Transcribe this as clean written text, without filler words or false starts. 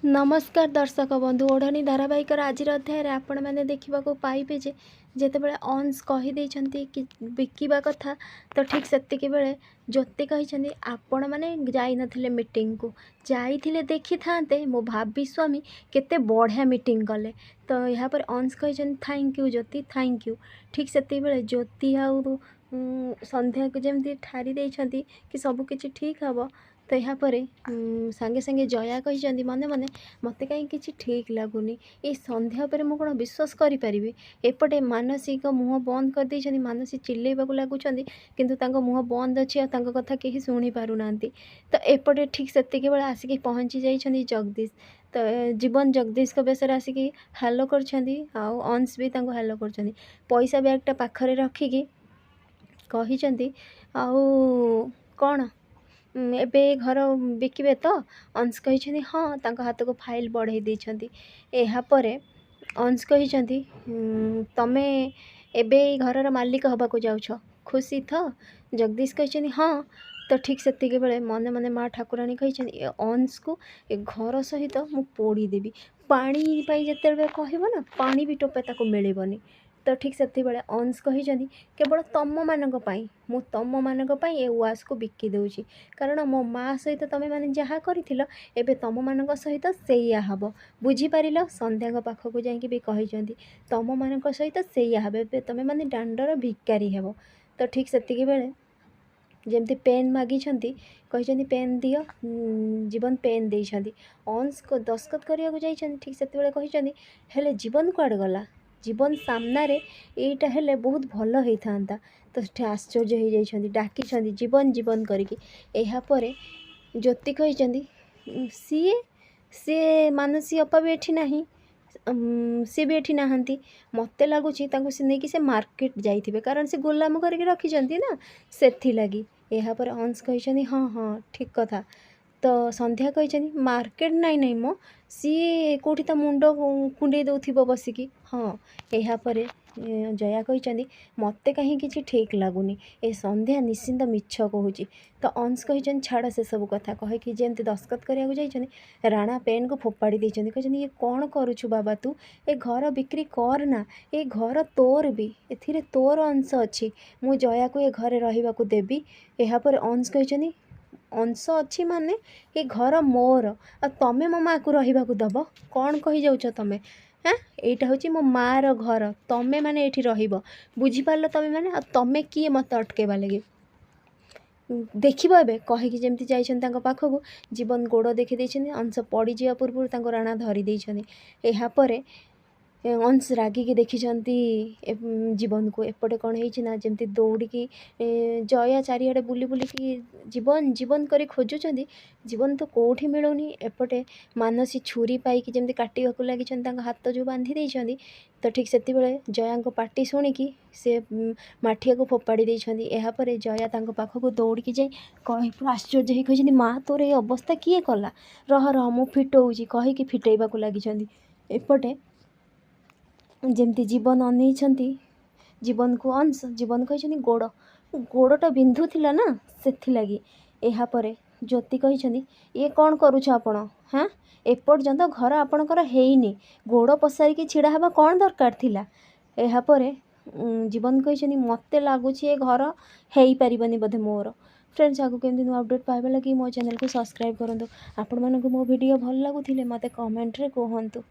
नमस्कार दर्शक बंधु ओढ़नी धारावाहिक आज अध्याय आपण मैंने देखा पाइबे जे जितेबाला अंश कहीदे कि बिकिबा कथा तो ठीक सेतिकी बेले ज्योति कही आपण मैंने जाइनथिले मीटिंग को जाइथिले देखी थांते मो भाभी स्वामी केते बढ़िया मीटिंग कले तो यहाँ पर अंश कही thank you Jyoti thank you ठीक सेतिकी बेले ज्योति आउ संध्या को जमी ठारी देइछंती कि सबकिछि ठीक हम तो यहाँ पर सांगे सांगे जया कही मने मने मत कहीं किसी ठीक लगुनि ये संध्या पर मुझे कौन विश्वास करें एपटे मानसिक मुँह बंद कर दे मानसी चिल्लैवाक लगुच किंतु मुँह बंद अच्छी कथा कहीं शुणी पारना तो एपटे ठीक से बेले आसिक पहुँची जाइए जगदीश तो जीवन जगदीश को बेसर आसिक हालो कर अंश भी हालो कर पैसा बैगटा पाखरे रखिकी कही कौन एबे घर बिकिबे तो अंश कही हाँ तांको हाथ को फाइल बढ़ाई देछंती यापर अंश कही तमे एबे घर मालिक हवा को जाउछ खुशी था जगदीश कही हाँ तो ठीक से बेले मने मने माँ ठाकुराणी कही अंश को ए घर सहित मु पोड़ी देवी पानी पाई जिते कहब ना पानी भी टोपे ताको मिलबनी तो ठीक से बेले अंश कही केवल तुम मानक मु तुम मानक ए वास को बिकी दूची कारण मो माँ सहित तुम मैंने जहाँ कर एबे तुम मानक सहित सेया हम बुझीपार संध्या पाखक जाकि कही तुम मानक सहित सेया हम ए तुम मैंने दांडर भिकारी हेब तो ठीक से बेले जमती पेन मागी कही पेन दियो जीवन पेन देइछंती अंश को दस्खत करने को ठीक से कही हेले जीवन कुआड़ गला जीवन सामने यहीटा हेले बहुत भल होता तो आश्चर्य हो जाइए डाकी जीवन जीवन करके यापर ज्योति कही सी सी मानसी अपा भी एठी नहीं सी भी एठी नहांती मत लगुच नहीं से मार्केट जाइए कारण से गुलाम करके रखिंट ना से लगी यापर अंश कही हाँ हाँ ठीक कथा तो संध्या कही मार्केट नाई नहीं मो सी कौटी ता मुंड कुंडे दौथिबो बसिकी हाँ यापर जया कही मत कहीं किसी ठीक लगुनि ए संध्या निश्चिंत मिछ कहूँ तो अंश कही छाड़ से सब कथा कहीकि जमी दस्खत कराया जाइए राणा पेन को फोपाड़ी देते कही ये कौन करुछु बाबा तू ए घर बिक्री कर ना ए घर तोर भी ए तोर अंश अच्छी मु जया को ए घरे रहिबा को देबी यापर अंश कही अंश अच्छी माने ये घर मोर आ तमें मो माँ को रहिबा को दब कौन कही जाउछ तमें हाँ यहाँ हूँ मो मार घर तमें मैंने ये रहिब बुझीपार तमें मैंने आ तमें किए मत अटकेबा लगे देखिब ए कहीकि जमी जाइछन पाखक जीवन गोड़ देखी अंश पड़ जा पूर्व राणा धरी देइछन यापर अंश रागिकी देखिंट जीवन को एपटे कौन होना जमी दौड़ी जया चारिड़े बुली बुलिकी जीवन जीवन कर खोजुंट जीवन तो कौटी मिलूनी एपटे मानसी छुरी पाई जमी काटा लगी हाथ जो बांधी देइछंती तो ठीक से जया पाटी शुणिकी से माठिया को फोपाड़ी देइछंती यापर जया पाखक दौड़ी जाए कह आश्चर्य कही माँ तोर ये अवस्था किए कला रह रह मु फिटौची कहीकि फिटेबा लगी एपटे जमती जीवन अनैछंती जीवन को अंश जीवन कही गोड़ गोड़टा बिंधुला ना से लगी यापर ज्योति कही ये कौन करुछ आपण हाँ एपर्यंत घर आपणकर हैनी गोड़ पसारिकी छिड़ा हवा कौन दरकार थिला यापर जीवन कही मत लगुच ये घर हो पारनी बोधे मोर फ्रेंड्स आगु केमती नुआ अपडेट पाइबा लगी मो चैनल को सब्सक्राइब करंतु आपण मानक मो वीडियो भल लगुथिले मते कमेंट रे कहंतु।